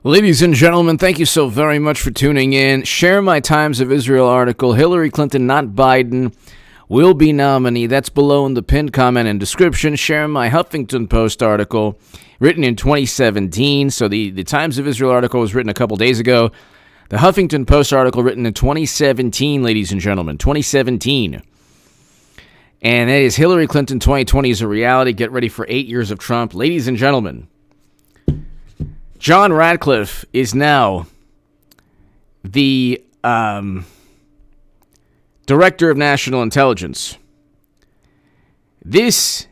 Ladies and gentlemen, thank you so very much for tuning in. Share my Times of Israel article, Hillary Clinton, not Biden, will be nominee. That's below in the pinned comment and description. Share my Huffington Post article, written in 2017. So the Times of Israel article was written a couple days ago. The Huffington Post article written in 2017, ladies and gentlemen, 2017. And that is Hillary Clinton 2020 is a reality. Get ready for 8 years of Trump. Ladies and gentlemen, John Radcliffe is now the Director of National Intelligence. This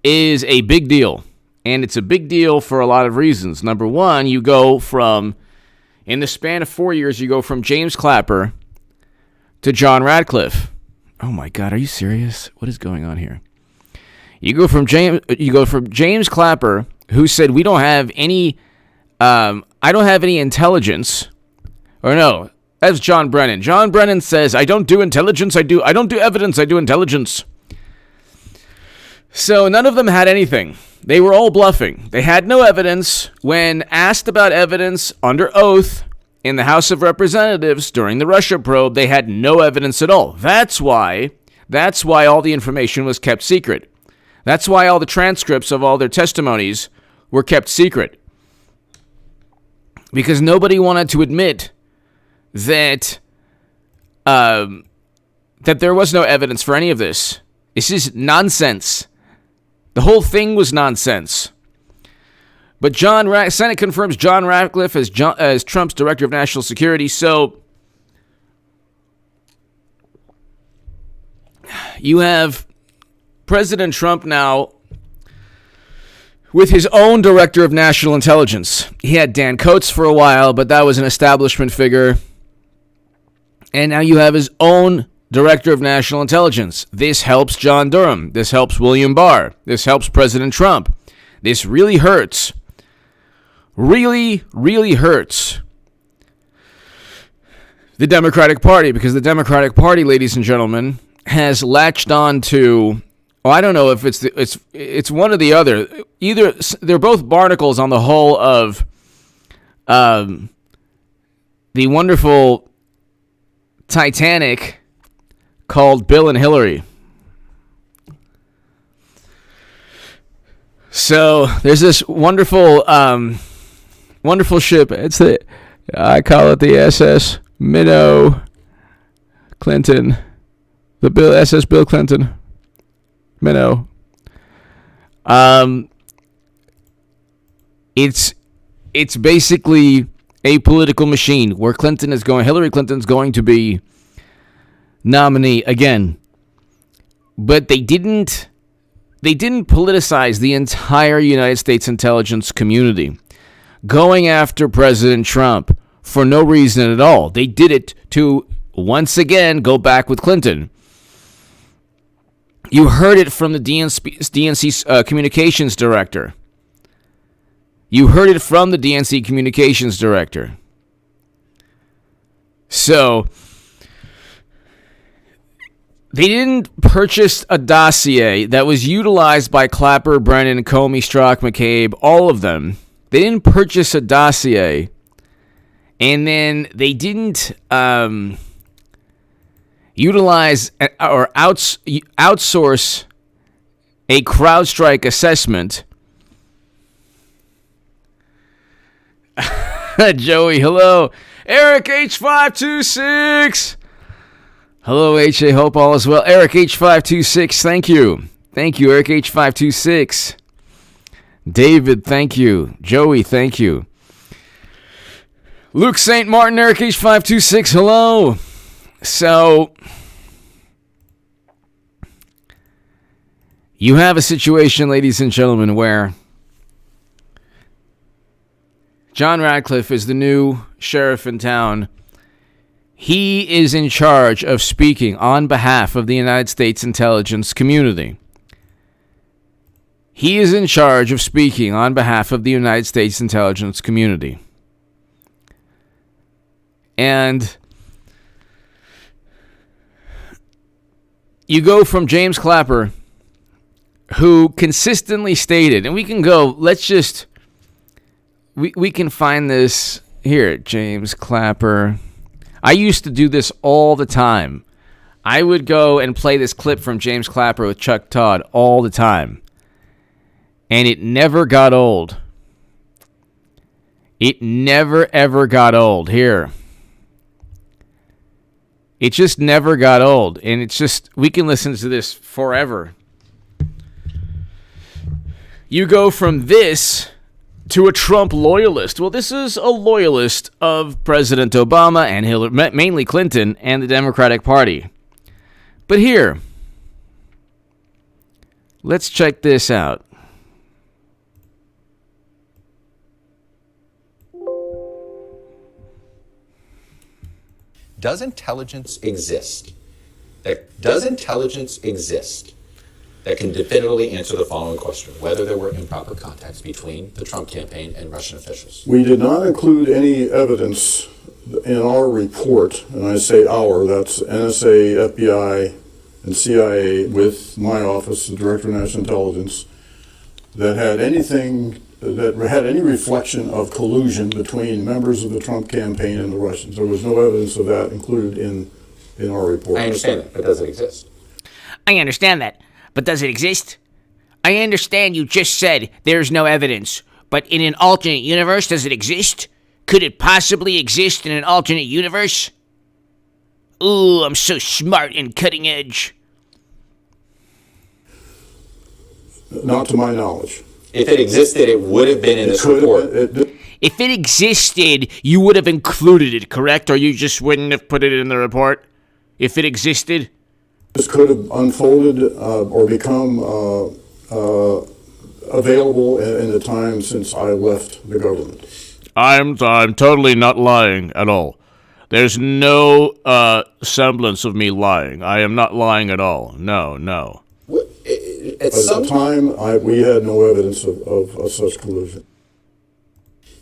is a big deal, and it's a big deal for a lot of reasons. Number one, you go from, in the span of 4 years, you go from James Clapper to John Radcliffe. Oh my God, are you serious? What is going on here? You go from James Clapper, who said we don't have any. I don't have any intelligence. Or no, that's John Brennan. John Brennan says, I don't do intelligence, I don't do evidence, I do intelligence. So none of them had anything. They were all bluffing. They had no evidence. When asked about evidence under oath in the House of Representatives during the Russia probe, they had no evidence at all. That's why all the information was kept secret. That's why all the transcripts of all their testimonies were kept secret. Because nobody wanted to admit that that there was no evidence for any of this. This is nonsense. The whole thing was nonsense. But Senate confirms John Ratcliffe as Trump's Director of National Security. So you have President Trump now with his own Director of National Intelligence. He had Dan Coats for a while, but that was an establishment figure. And now you have his own Director of National Intelligence. This helps John Durham. This helps William Barr. This helps President Trump. This really hurts. Really, really hurts the Democratic Party, because the Democratic Party, ladies and gentlemen, has latched on to, I don't know if it's one or the other. Either they're both barnacles on the hull of the wonderful Titanic called Bill and Hillary. So there's this wonderful ship. I call it the SS Minnow Clinton, the SS Bill Clinton. Minnow. It's basically a political machine where Hillary Clinton's going to be nominee again. But they didn't politicize the entire United States intelligence community, going after President Trump for no reason at all. They did it to once again go back with Clinton. You heard it from the DNC communications director. You heard it from the DNC communications director. So, they didn't purchase a dossier that was utilized by Clapper, Brennan, Comey, Strzok, McCabe, all of them. They didn't purchase a dossier, and then they didn't utilize or outsource a CrowdStrike assessment. Joey, hello. Eric H526. Hello, H. I hope all is well. Eric H526, thank you. Thank you, Eric H526. David, thank you. Joey, thank you. Luke St. Martin, Eric H526, hello. So, you have a situation, ladies and gentlemen, where John Ratcliffe is the new sheriff in town. He is in charge of speaking on behalf of the United States intelligence community. He is in charge of speaking on behalf of the United States intelligence community. And you go from James Clapper, who consistently stated, and we can go, let's just we can find this here, James Clapper. I used to do this all the time. I would go and play this clip from James Clapper with Chuck Todd all the time. And it never got old. It never, ever got old. Here. It just never got old. And it's just, we can listen to this forever. You go from this to a Trump loyalist. Well, this is a loyalist of President Obama and Hillary, mainly Clinton, and the Democratic Party. But here, let's check this out. Does intelligence exist? Does intelligence exist that can definitively answer the following question: whether there were improper contacts between the Trump campaign and Russian officials? We did not include any evidence in our report, and I say our, that's NSA, FBI, and CIA with my office, the Director of National Intelligence, that had anything that had any reflection of collusion between members of the Trump campaign and the Russians. There was no evidence of that included in our report. I understand that, but does it exist? I understand that, but does it exist? I understand you just said there's no evidence, but in an alternate universe, does it exist? Could it possibly exist in an alternate universe? Ooh, I'm so smart and cutting edge. Not to my knowledge. If it existed, it would have been in this report. If it existed, you would have included it, correct? Or you just wouldn't have put it in the report? If it existed? This could have unfolded or become available in the time since I left the government. I'm totally not lying at all. There's no semblance of me lying. I am not lying at all. No. At the time, we had no evidence of such collusion.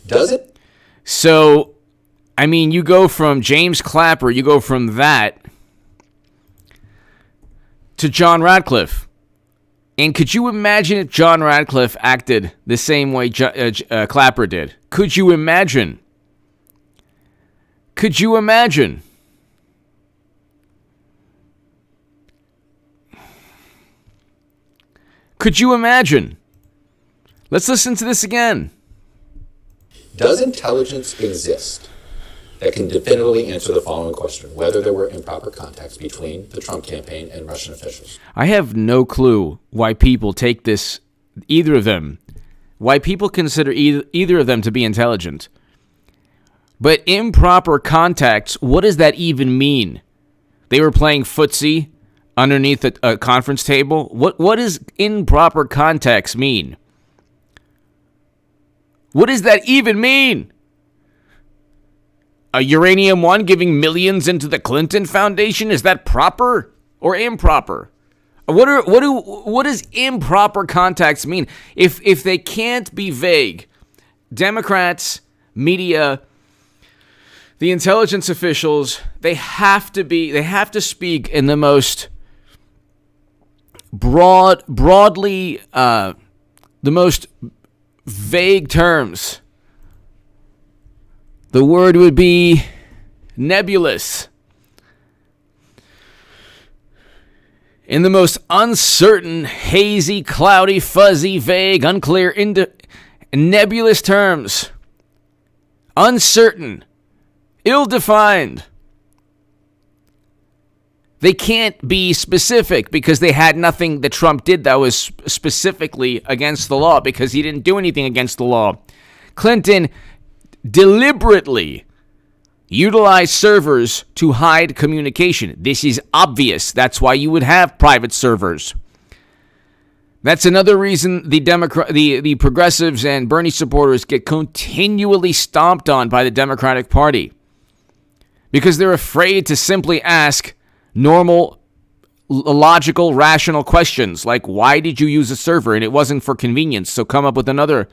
Does it? So, I mean, you go from James Clapper, you go from that to John Radcliffe. And could you imagine if John Radcliffe acted the same way Clapper did? Could you imagine? Could you imagine? Could you imagine? Let's listen to this again. Does intelligence exist that can definitively answer the following question: whether there were improper contacts between the Trump campaign and Russian officials? I have no clue why people take this, either of them, why people consider either of them to be intelligent. But improper contacts, what does that even mean? They were playing footsie underneath a conference table? What does improper contacts mean? What does that even mean? A Uranium One giving millions into the Clinton Foundation? Is that proper or improper? What does improper contacts mean? If they can't be vague, Democrats, media, the intelligence officials, they have to speak in the most broadly, the most vague terms. The word would be nebulous. In the most uncertain, hazy, cloudy, fuzzy, vague, unclear, nebulous terms. Uncertain. Ill-defined. They can't be specific because they had nothing that Trump did that was specifically against the law because he didn't do anything against the law. Clinton deliberately utilized servers to hide communication. This is obvious. That's why you would have private servers. That's another reason the progressives and Bernie supporters get continually stomped on by the Democratic Party. Because they're afraid to simply ask normal, logical, rational questions like, why did you use a server? And it wasn't for convenience, so come up with another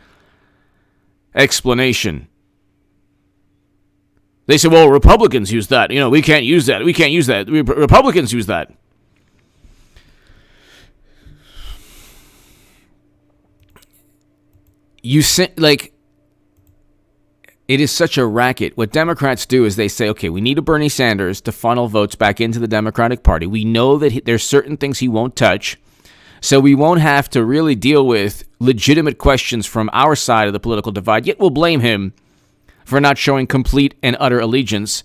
explanation. They say, well, Republicans use that. We can't use that. We can't use that. Republicans use that. It is such a racket. What Democrats do is they say, okay, we need a Bernie Sanders to funnel votes back into the Democratic Party. We know that there's certain things he won't touch, so we won't have to really deal with legitimate questions from our side of the political divide, yet we'll blame him for not showing complete and utter allegiance.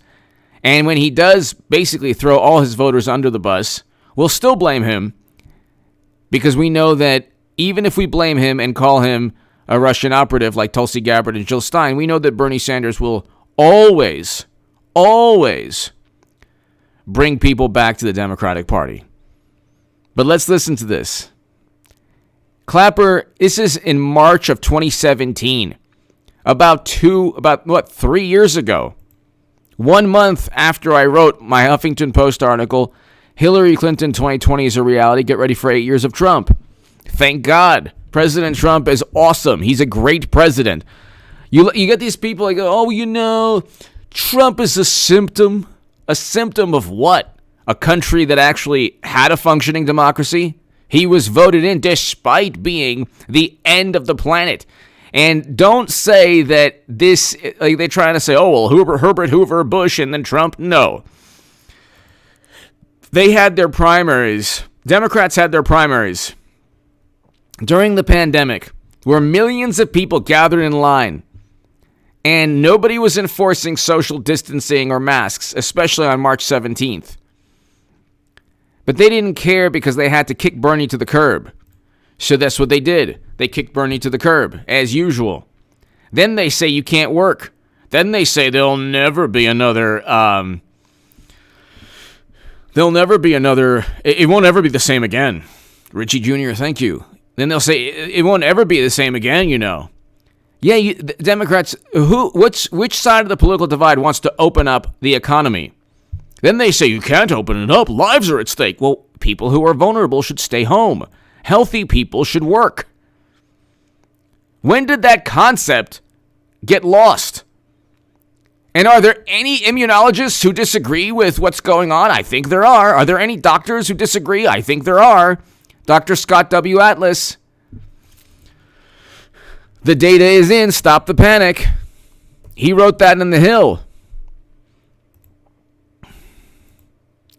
And when he does basically throw all his voters under the bus, we'll still blame him because we know that even if we blame him and call him a Russian operative like Tulsi Gabbard and Jill Stein, we know that Bernie Sanders will always bring people back to the Democratic Party. But let's listen to this. Clapper, this is in March of 2017, about 3 years ago. 1 month after I wrote my Huffington Post article, Hillary Clinton 2020 is a reality. Get ready for 8 years of Trump. Thank God. President Trump is awesome. He's a great president. You get these people like, oh, Trump is a symptom. A symptom of what? A country that actually had a functioning democracy? He was voted in despite being the end of the planet. And don't say that this, like they're trying to say, oh, well, Herbert Hoover, Bush, and then Trump. No. They had their primaries. Democrats had their primaries during the pandemic, where millions of people gathered in line, and nobody was enforcing social distancing or masks, especially on March 17th. But they didn't care because they had to kick Bernie to the curb. So that's what they did. They kicked Bernie to the curb, as usual. Then they say you can't work. Then they say there'll never be another, it won't ever be the same again. Richie Jr., thank you. Then they'll say it won't ever be the same again, Yeah, the Democrats, which side of the political divide wants to open up the economy? Then they say you can't open it up. Lives are at stake. Well, people who are vulnerable should stay home. Healthy people should work. When did that concept get lost? And are there any immunologists who disagree with what's going on? I think there are. Are there any doctors who disagree? I think there are. Dr. Scott W. Atlas. The data is in. Stop the panic. He wrote that in The Hill.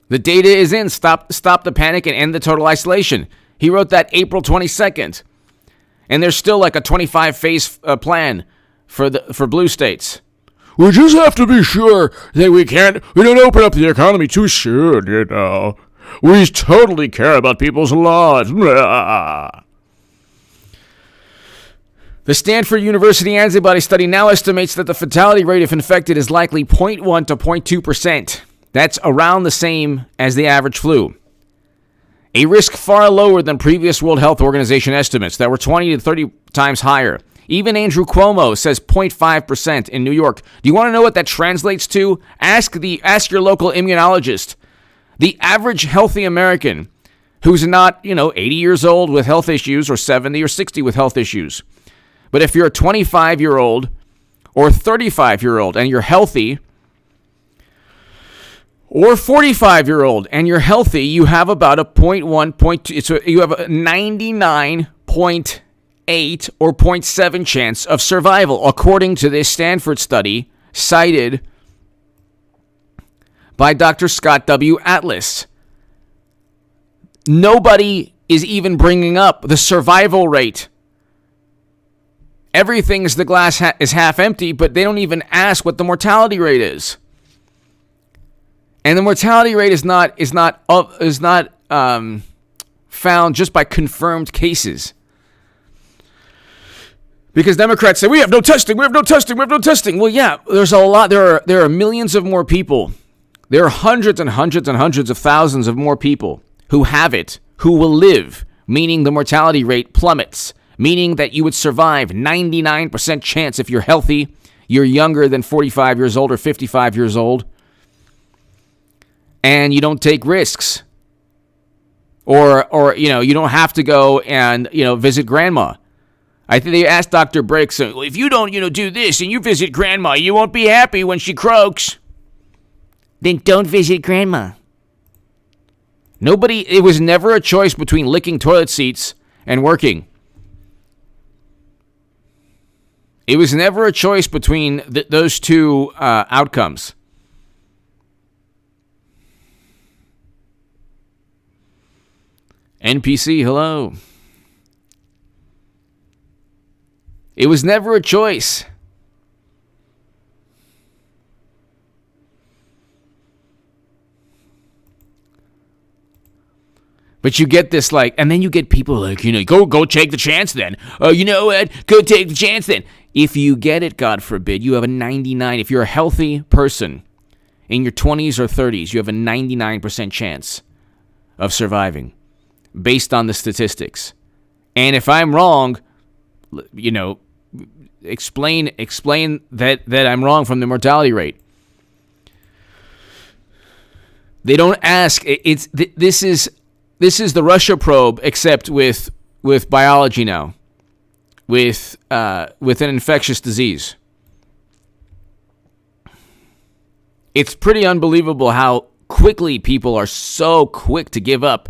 The data is in. Stop the panic and end the total isolation. He wrote that April 22nd. And there's still like a 25-phase plan for blue states. We just have to be sure that we don't open up the economy too soon, We totally care about people's lives. The Stanford University antibody study now estimates that the fatality rate if infected is likely 0.1 to 0.2%. That's around the same as the average flu. A risk far lower than previous World Health Organization estimates that were 20 to 30 times higher. Even Andrew Cuomo says 0.5% in New York. Do you want to know what that translates to? Ask your local immunologist. The average healthy American who's not, 80 years old with health issues or 70 or 60 with health issues. But if you're a 25-year-old or 35-year-old and you're healthy, or 45-year-old and you're healthy, you have about a 0.1, 0.2, so you have a 99.8 or 0.7 chance of survival, according to this Stanford study cited by Dr. Scott W. Atlas. Nobody is even bringing up the survival rate. Everything's the glass is half empty, but they don't even ask what the mortality rate is. And the mortality rate is not found just by confirmed cases. Because Democrats say, we have no testing. Well, yeah, there's a lot. There are millions of more people. There are hundreds and hundreds and hundreds of thousands of more people who have it, who will live, meaning the mortality rate plummets, meaning that you would survive 99% chance if you're healthy, you're younger than 45 years old or 55 years old, and you don't take risks. Or you don't have to go and, visit grandma. I think they asked Dr. Briggs, well, if you don't, do this and you visit grandma, you won't be happy when she croaks. Then don't visit grandma. It was never a choice between licking toilet seats and working. It was never a choice between those two outcomes. NPC, hello. It was never a choice. But you get this, like, and then you get people like, go take the chance then. You know what? Go take the chance then. If you get it, God forbid, you have a 99. If you're a healthy person in your 20s or 30s, you have a 99% chance of surviving based on the statistics. And if I'm wrong, explain that I'm wrong from the mortality rate. They don't ask. This is the Russia probe, except with biology now, with an infectious disease. It's pretty unbelievable how quickly people are so quick to give up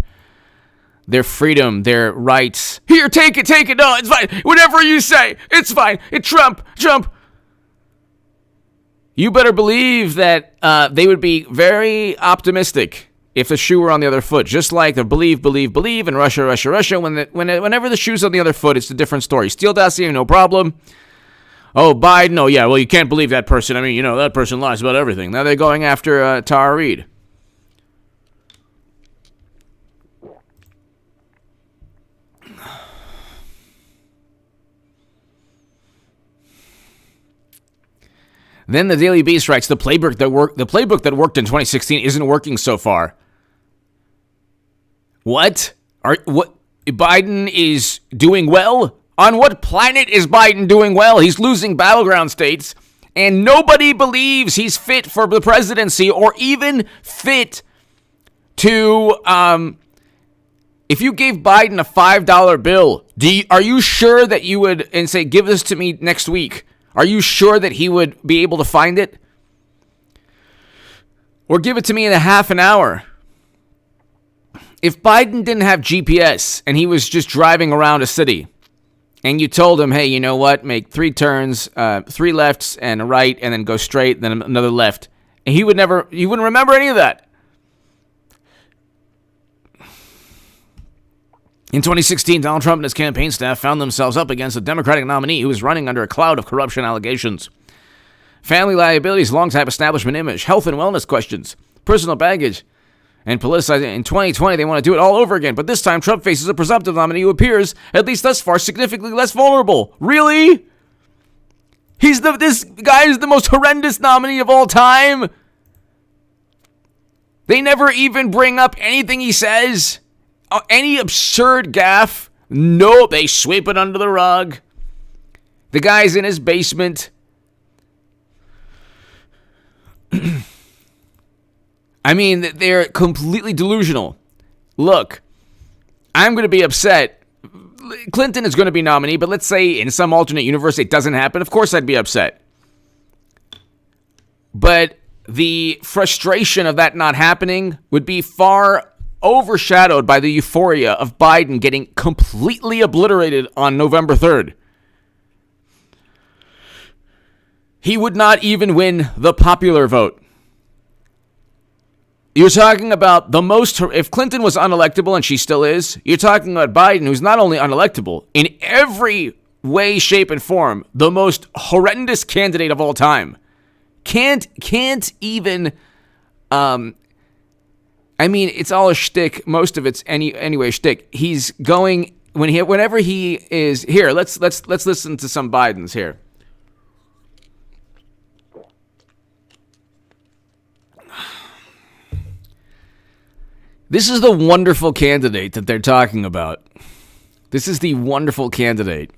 their freedom, their rights. Here, take it. No, it's fine. Whatever you say, it's fine. Trump. You better believe that they would be very optimistic if the shoe were on the other foot. Just like the believe, and Russia. Whenever the shoe's on the other foot, it's a different story. Steele dossier, no problem. Oh, Biden, oh yeah, well, you can't believe that person. I mean, that person lies about everything. Now they're going after Tara Reid. Then the Daily Beast writes, the playbook that worked in 2016 isn't working so far. What? Biden is doing well? On what planet is Biden doing well? He's losing battleground states, and nobody believes he's fit for the presidency or even fit to, if you gave Biden a $5 bill, are you sure that you would, and say, give this to me next week? Are you sure that he would be able to find it? Or give it to me in a half an hour? If Biden didn't have GPS and he was just driving around a city, and you told him, hey, you know what? Make 3 turns, 3 lefts and a right, and then go straight, then another left. And he wouldn't remember any of that. In 2016, Donald Trump and his campaign staff found themselves up against a Democratic nominee who was running under a cloud of corruption allegations. Family liabilities, long-time establishment image, health and wellness questions, personal baggage, and politicizing. In 2020, they want to do it all over again, but this time Trump faces a presumptive nominee who appears, at least thus far, significantly less vulnerable. Really? This guy is the most horrendous nominee of all time? They never even bring up anything he says. Any absurd gaffe? Nope, they sweep it under the rug. The guy's in his basement. I mean, they're completely delusional. Look, I'm going to be upset. Clinton is going to be nominee, but let's say in some alternate universe it doesn't happen. Of course I'd be upset. But the frustration of that not happening would be far overshadowed by the euphoria of Biden getting completely obliterated on November 3rd. He would not even win the popular vote. You're talking about the most, if Clinton was unelectable, and she still is, you're talking about Biden, who's not only unelectable, in every way, shape, and form, the most horrendous candidate of all time. Can't even, I mean, it's all a shtick. Most of it's anyway shtick. He's going whenever he is here. Let's listen to some Bidens here. This is the wonderful candidate that they're talking about. This is the wonderful candidate.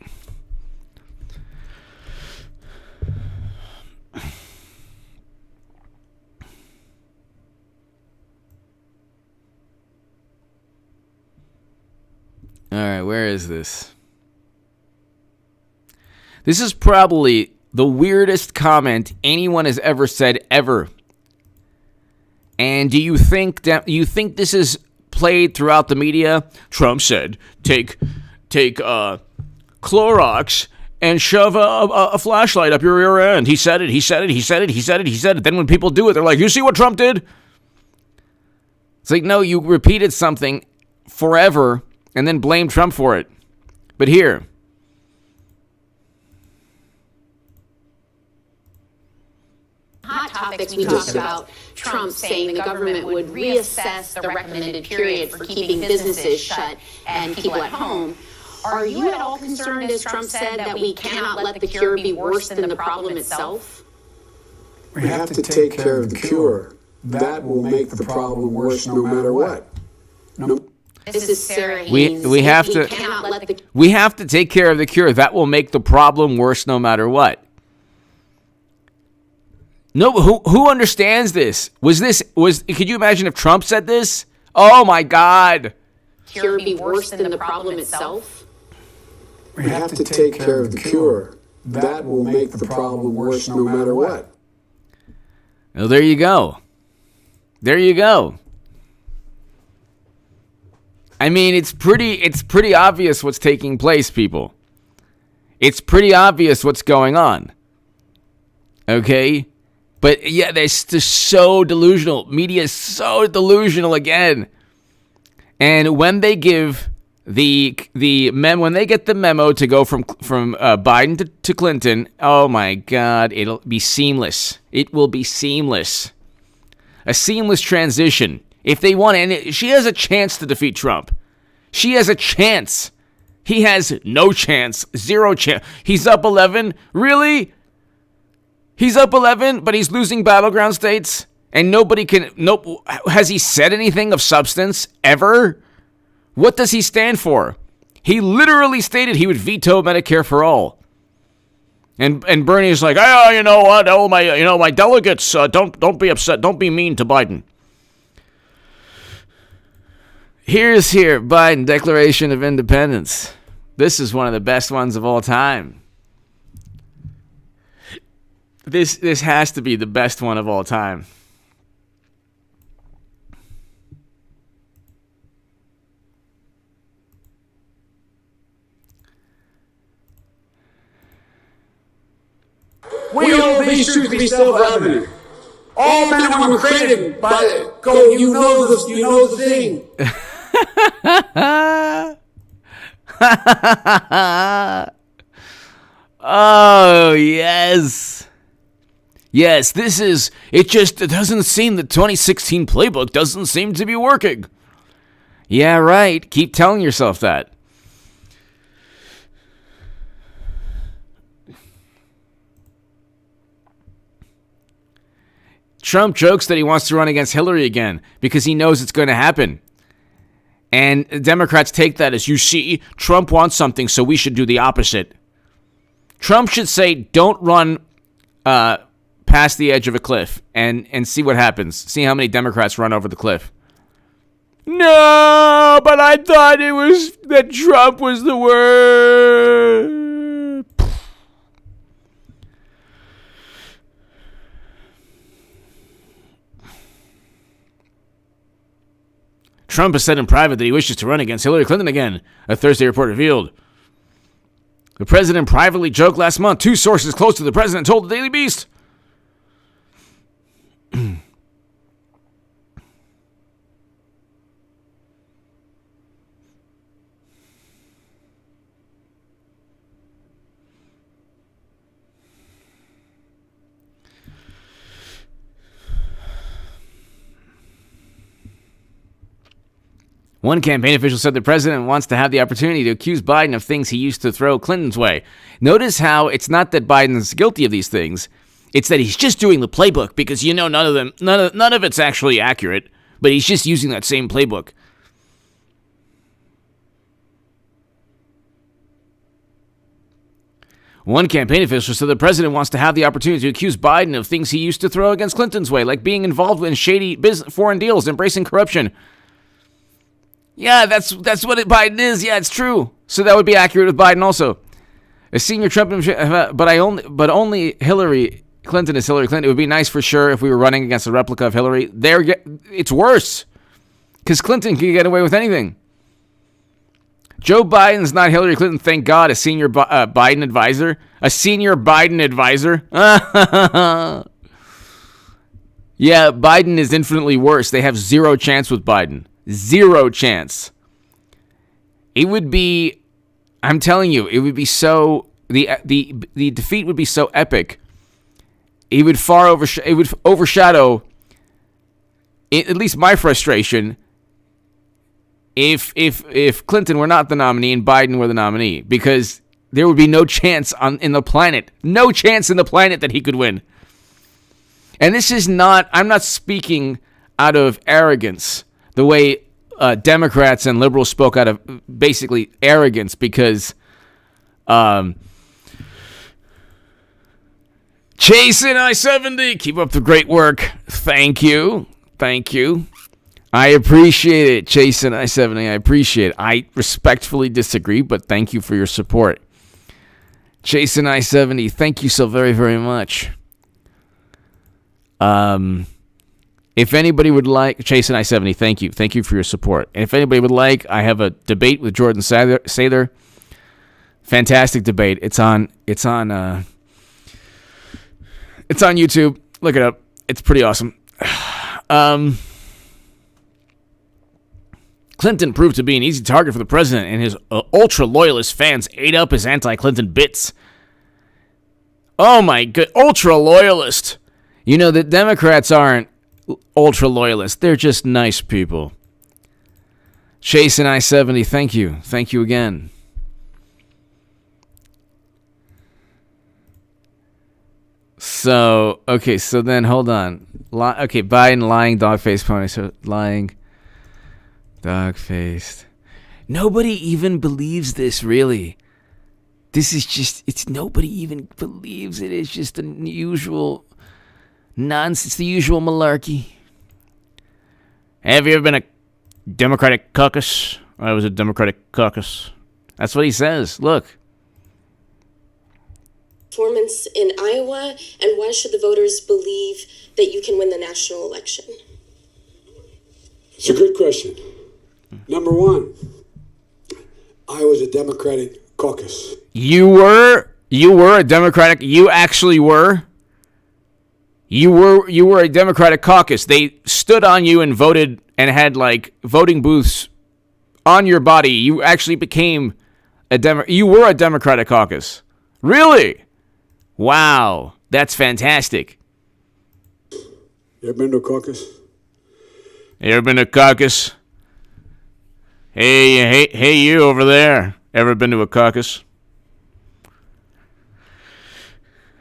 All right, where is this? This is probably the weirdest comment anyone has ever said ever. And do you think this is played throughout the media? Trump said, take Clorox and shove a flashlight up your rear end. He said it, he said it, he said it, he said it, he said it. Then when people do it, they're like, you see what Trump did? It's like, no, you repeated something forever and then blame Trump for it. But here, hot topics, we talked about Trump saying the government would reassess the recommended period for keeping businesses shut and people at home. Are you at all concerned, as Trump said, that we cannot let the cure be worse than the problem itself? We have to take care of the cure. That will make the problem worse no matter what. No. This is Sarah Haynes. We have to take care of the cure. That will make the problem worse no matter what. No, who understands this? Could you imagine if Trump said this? Oh my God. Cure be worse than the problem itself? We have to take care of the cure. That will make the problem worse no matter what. Well, there you go. There you go. I mean, it's pretty obvious what's taking place, people. It's pretty obvious what's going on. Okay? But yeah, they're just so delusional. Media is so delusional again. And when they give when they get the memo to go from Biden to Clinton, oh my God, it'll be seamless. It will be seamless. A seamless transition. If they want to, she has a chance to defeat Trump. She has a chance. He has no chance. Zero chance. He's up 11? Really? He's up 11, but he's losing battleground states? And nobody can... Has he said anything of substance ever? What does he stand for? He literally stated he would veto Medicare for all. And Bernie's like, oh, you know what? Oh, my delegates, don't be upset. Don't be mean to Biden. Here's Biden Declaration of Independence. This is one of the best ones of all time. This has to be the best one of all time. We hold these truths to be self-evident. All men and women created by God. You know the thing. Oh, yes. Yes, it doesn't seem the 2016 playbook doesn't seem to be working. Yeah, right. Keep telling yourself that. Trump jokes that he wants to run against Hillary again because he knows it's going to happen. And Democrats take that as, you see, Trump wants something, so we should do the opposite. Trump should say, don't run past the edge of a cliff and see what happens. See how many Democrats run over the cliff. No, but I thought that Trump was the worst. Trump has said in private that he wishes to run against Hillary Clinton again, a Thursday report revealed. The president privately joked last month. Two sources close to the president told the Daily Beast. One campaign official said the president wants to have the opportunity to accuse Biden of things he used to throw Clinton's way. Notice how it's not that Biden's guilty of these things. It's that he's just doing the playbook because, none of it's actually accurate, but he's just using that same playbook. One campaign official said the president wants to have the opportunity to accuse Biden of things he used to throw against Clinton's way, like being involved in shady foreign deals, embracing corruption. Yeah, that's what Biden is. Yeah, it's true. So that would be accurate with Biden also. A senior Trump, but only Hillary Clinton is Hillary Clinton. It would be nice for sure if we were running against a replica of Hillary. It's worse because Clinton can get away with anything. Joe Biden's not Hillary Clinton, thank God, a senior Biden advisor. A senior Biden advisor. Yeah, Biden is infinitely worse. They have zero chance with Biden. Zero chance. It would be, I'm telling you, it would be so, the defeat would be so epic. It would overshadow, at least my frustration, if Clinton were not the nominee and Biden were the nominee, because there would be no chance in the planet that he could win. And this is not, I'm not speaking out of arrogance, the way Democrats and liberals spoke out of basically arrogance, because Chasing I-70, keep up the great work. Thank you. I appreciate it, Chasing I-70. I appreciate it. I respectfully disagree, but thank you for your support. Chasing I-70, thank you so very, very much. If anybody would like, Chasing I-70, thank you. Thank you for your support. And if anybody would like, I have a debate with Jordan Sather. Fantastic debate. It's on YouTube. Look it up. It's pretty awesome. Clinton proved to be an easy target for the president, and his ultra-loyalist fans ate up his anti-Clinton bits. Oh my god, ultra-loyalist. You know, the Democrats aren't ultra-loyalists. They're just nice people. Chasing I-70, thank you. Thank you again. So, okay, so then hold on. Okay, Biden lying dog-faced pony. So, lying dog-faced. Nobody even believes this, really. This is just, nobody even believes it. It's just the usual nonsense, the usual malarkey. Have you ever been a Democratic caucus? I was a Democratic caucus. That's what he says. Look. Performance in Iowa, and why should the voters believe that you can win the national election? It's a good question. Number one, I was a Democratic caucus. You were a Democratic. You actually were. You were a Democratic caucus. They stood on you and voted and had like voting booths on your body. You actually became you were a Democratic caucus. Really? Wow, that's fantastic. You ever been to a caucus? You ever been to a caucus? Hey, you over there. Ever been to a caucus?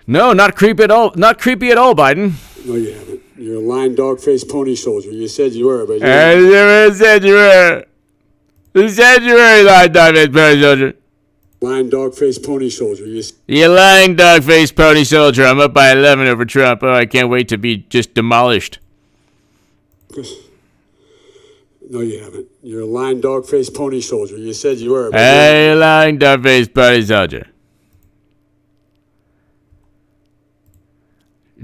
No, not creepy at all. Not creepy at all, Biden. No, you haven't. You're a lying dog-faced pony soldier. You said you were, but I never said you were. You said you were a lying dog-faced pony soldier. Lying dog-faced pony soldier. You lying dog-faced pony soldier. I'm up by 11 over Trump. Oh, I can't wait to be just demolished. No, you haven't. You're a lying dog-faced pony soldier. You said you were. But hey, lying dog-faced pony soldier.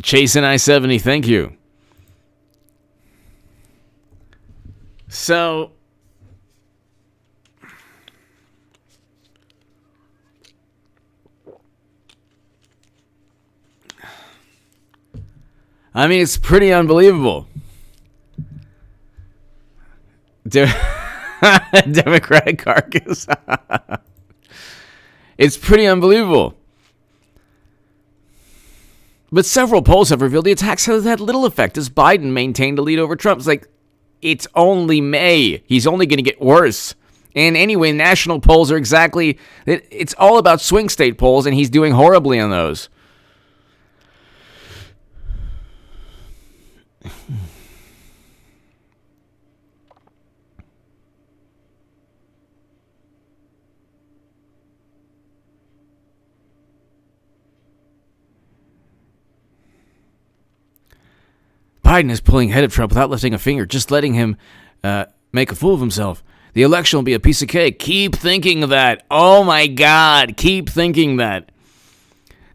Chasing I-70, thank you. So, I mean, it's pretty unbelievable. Democratic carcass. It's pretty unbelievable. But several polls have revealed the attacks have had little effect as Biden maintained a lead over Trump. It's like, it's only May. He's only going to get worse. And anyway, national polls are exactly, it's all about swing state polls, and he's doing horribly on those. Biden is pulling ahead of Trump without lifting a finger, just letting him make a fool of himself. The election will be a piece of cake. Keep thinking that. Oh, my God. Keep thinking that.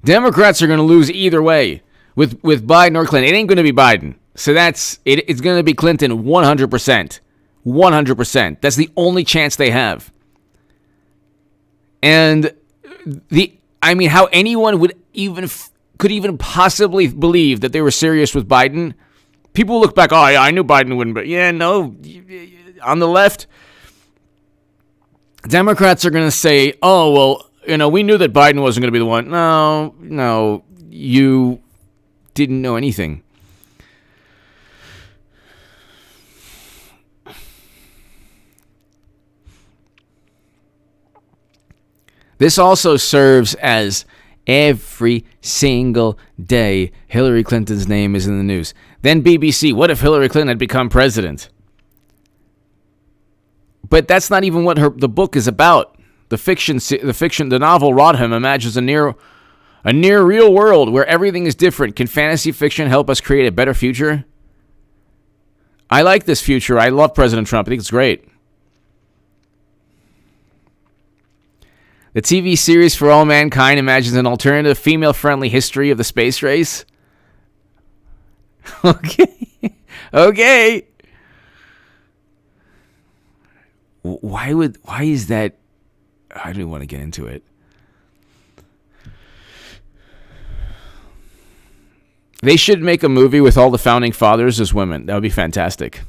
Democrats are going to lose either way with Biden or Clinton. It ain't going to be Biden. So it's going to be Clinton 100%. 100%. That's the only chance they have. And how anyone would could even possibly believe that they were serious with Biden. People look back, oh, yeah, I knew Biden wouldn't, but yeah, no. On the left, Democrats are going to say, oh, well, we knew that Biden wasn't going to be the one. No, you didn't know anything. This also serves as every single day Hillary Clinton's name is in the news. Then BBC, what if Hillary Clinton had become president? But that's not even what the book is about. The novel Rodham imagines a near real world where everything is different. Can fantasy fiction help us create a better future? I like this future. I love President Trump. I think it's great. The TV series For All Mankind imagines an alternative, female-friendly history of the space race. Okay. Why is that? I don't want to get into it. They should make a movie with all the founding fathers as women. That would be fantastic.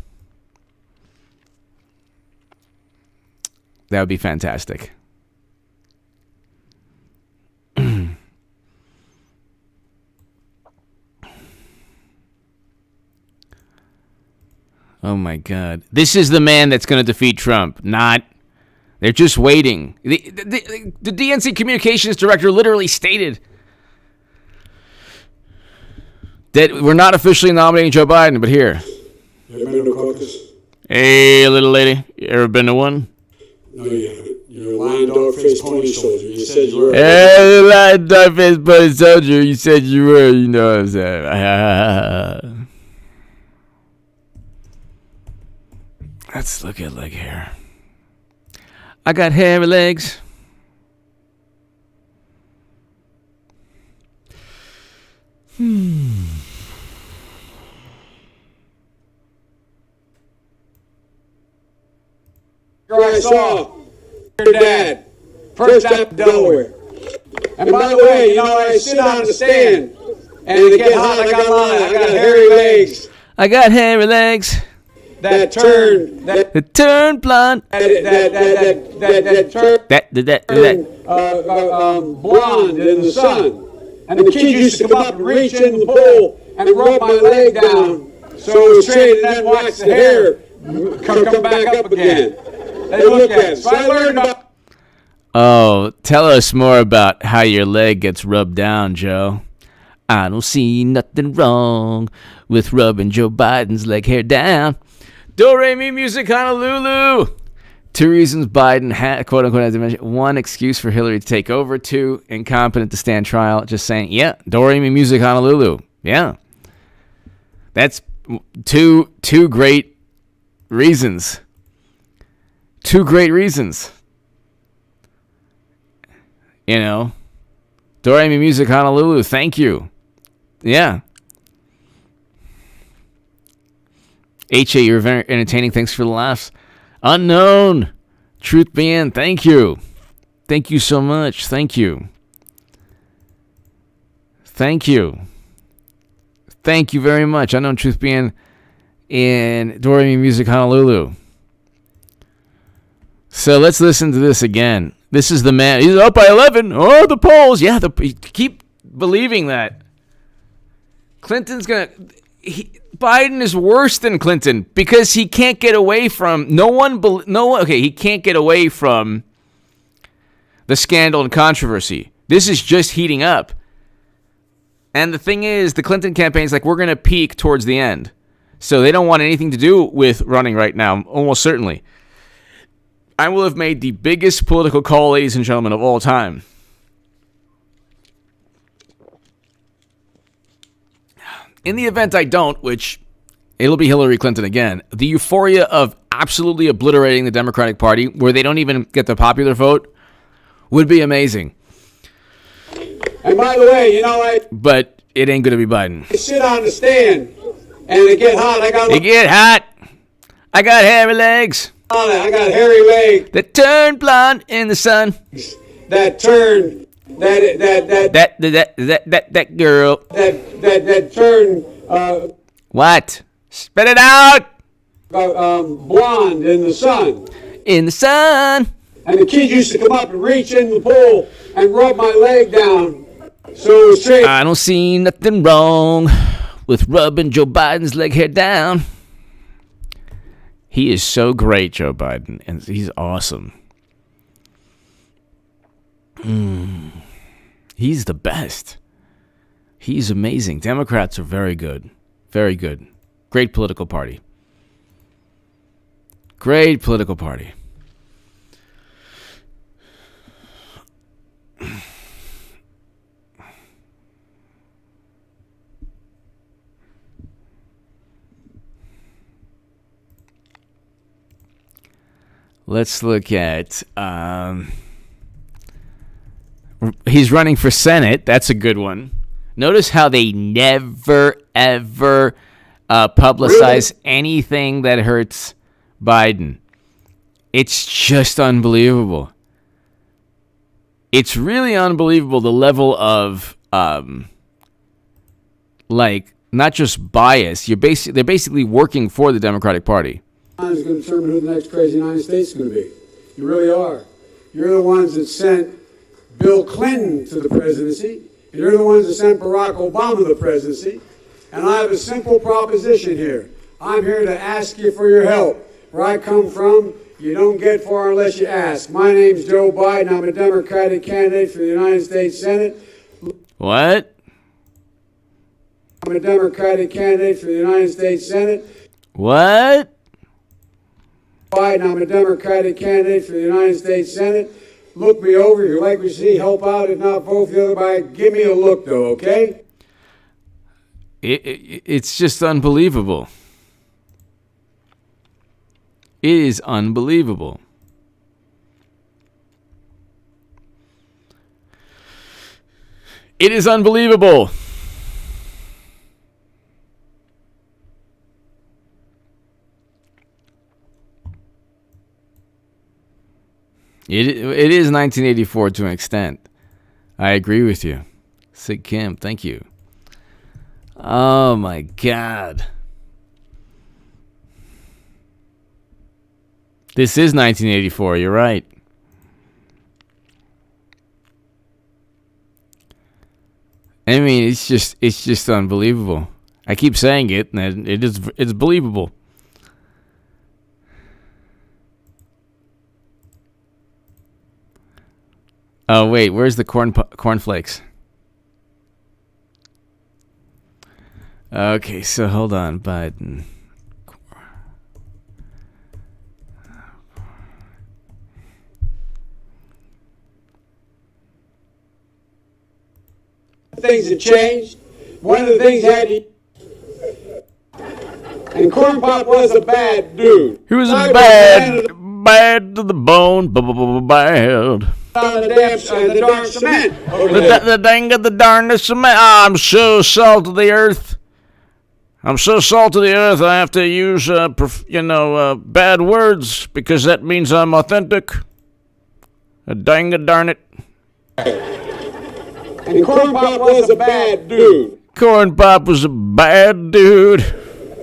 That would be fantastic. Oh my God. This is the man that's going to defeat Trump. They're just waiting. The DNC communications director literally stated that we're not officially nominating Joe Biden, but here. You ever been to a caucus? Hey, little lady. You ever been to one? No, you haven't. You're a lying dog-faced pony soldier. You said you were. Hey, lying dog-faced pony soldier. You said you were. You know what I'm saying. Let's look at leg hair. I got hairy legs. I saw your dad first time in Delaware. And by the way, I sit on the stand and it get hot. I got hairy legs. I got hairy legs. That turn blonde. That turn blonde in the sun. And the kid used to come up and reach in the pool and rub my leg down so it was straight and then watch the hair come back up again. They look at it. So I learned about. Oh, tell us more about how your leg gets rubbed down, Joe. I don't see nothing wrong with rubbing Joe Biden's leg hair down. Do re mi music Honolulu. 2 reasons Biden had, quote unquote, as I mentioned. 1, excuse for Hillary to take over. 2, incompetent to stand trial. Just saying, yeah, do re mi music Honolulu. Yeah. That's two great reasons. 2 great reasons. Do re mi music Honolulu. Thank you. Yeah. H.A., you're very entertaining. Thanks for the laughs. Unknown. Truth Being. Thank you. Thank you so much. Thank you. Thank you. Thank you very much. Unknown Truth Being in Doremi Music Honolulu. So let's listen to this again. This is the man. He's up by 11. Oh, the polls. Yeah, keep believing that. Clinton's going to... Biden is worse than Clinton because he can't get away from he can't get away from the scandal and controversy. This is just heating up. And the thing is, the Clinton campaign is like, we're going to peak towards the end. So they don't want anything to do with running right now, almost certainly. I will have made the biggest political call, ladies and gentlemen, of all time. In the event I don't, which it'll be Hillary Clinton again, the euphoria of absolutely obliterating the Democratic Party, where they don't even get the popular vote, would be amazing. And by the way, But it ain't going to be Biden. I sit on the stand and it get hot. It get hot. I got hairy legs. I got hairy legs. That turn blonde in the sun. that turned That girl. that turned What? Spit it out. blonde in the sun. In the sun. And the kids used to come up and reach in the pool and rub my leg down. So it was straight. I don't see nothing wrong with rubbing Joe Biden's leg hair down. He is so great, Joe Biden, and he's awesome. He's the best. He's amazing. Democrats are very good. Very good. Great political party. Great political party. Let's look at, he's running for Senate. That's a good one. Notice how they never, ever publicize anything that hurts Biden. It's just unbelievable. It's really unbelievable, the level of, not just bias. They're basically working for the Democratic Party. Is going to determine who the next president of the United States is going to be. You really are. You're the ones that sent Bill Clinton to the presidency, and you're the ones that sent Barack Obama to the presidency. And I have a simple proposition here. I'm here to ask you for your help. Where I come from, you don't get far unless you ask. My name's Joe Biden. I'm a Democratic candidate for the United States Senate. What? I'm a Democratic candidate for the United States Senate. What? Biden, I'm a Democratic candidate for the United States Senate. Look me over. If you like what you see, help out. If not, vote for the other guy. Give me a look, though, okay? It's just unbelievable. It is unbelievable. It is unbelievable. It is 1984 to an extent. I agree with you. Sig Kim, thank you. Oh my God. This is 1984, you're right. I mean, it's just unbelievable. I keep saying it, and it's believable. Oh, wait, where's the cornflakes? Okay, so hold on, Biden. Things have changed. One of the things had to... And Corn Pop was a bad dude. He was bad to the bone, bad. On the darn cement. The dang of the darn cement. I'm so salt of the earth. I have to use, bad words because that means I'm authentic. Dang it, darn it. And Corn Pop was a bad dude. Corn Pop was a bad dude.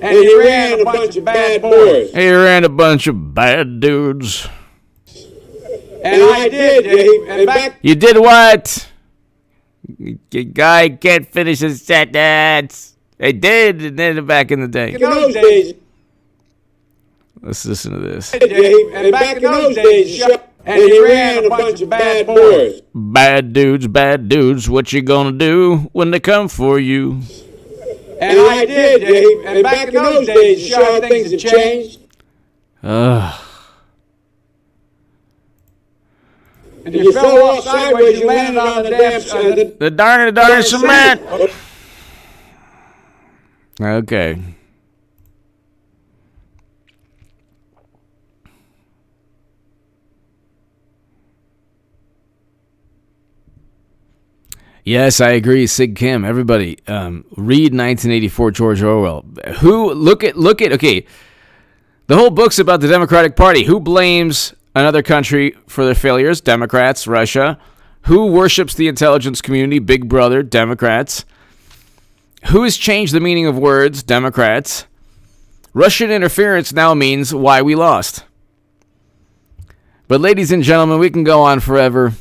And he ran a bunch of bad boys. He ran a bunch of bad dudes. And I did. You did what? Guy can't finish his sentence. They did, and then back in the day. In those days. Let's listen to this. And back in those days, and he ran a bunch of bad boys. Bad dudes. What you gonna do when they come for you? And I did, Dave. And back in those days, sure, things have changed. And you fell off sideways, you landed on the damn... the darn cement. Okay. Yes, I agree. Sig Kim, everybody, read 1984 George Orwell. Look at, okay, the whole book's about the Democratic Party. Who blames another country for their failures? Democrats, Russia. Who worships the intelligence community? Big Brother, Democrats. Who has changed the meaning of words? Democrats. Russian interference now means why we lost. But ladies and gentlemen, we can go on forever.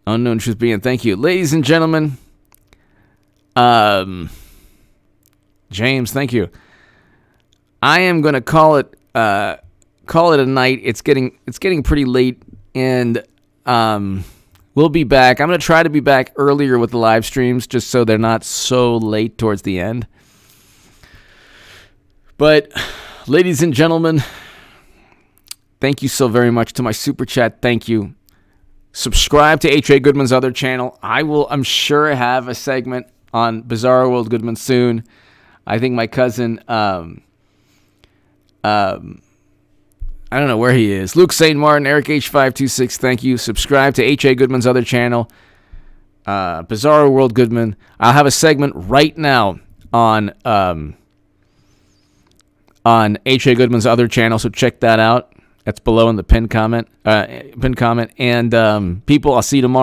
Unknown truth being, thank you. Ladies and gentlemen, James, thank you. I am going to call it a night. It's getting pretty late, and we'll be back. I'm going to try to be back earlier with the live streams, just so they're not so late towards the end. But, ladies and gentlemen, thank you so very much to my super chat. Thank you. Subscribe to H.A. Goodman's other channel. I'm sure have a segment on Bizarro World Goodman soon. I think my cousin, I don't know where he is. Luke St. Martin, Eric H526, thank you. Subscribe to H.A. Goodman's other channel, Bizarro World Goodman. I'll have a segment right now on H.A. Goodman's other channel, so check that out. That's below in the pinned comment. And people, I'll see you tomorrow.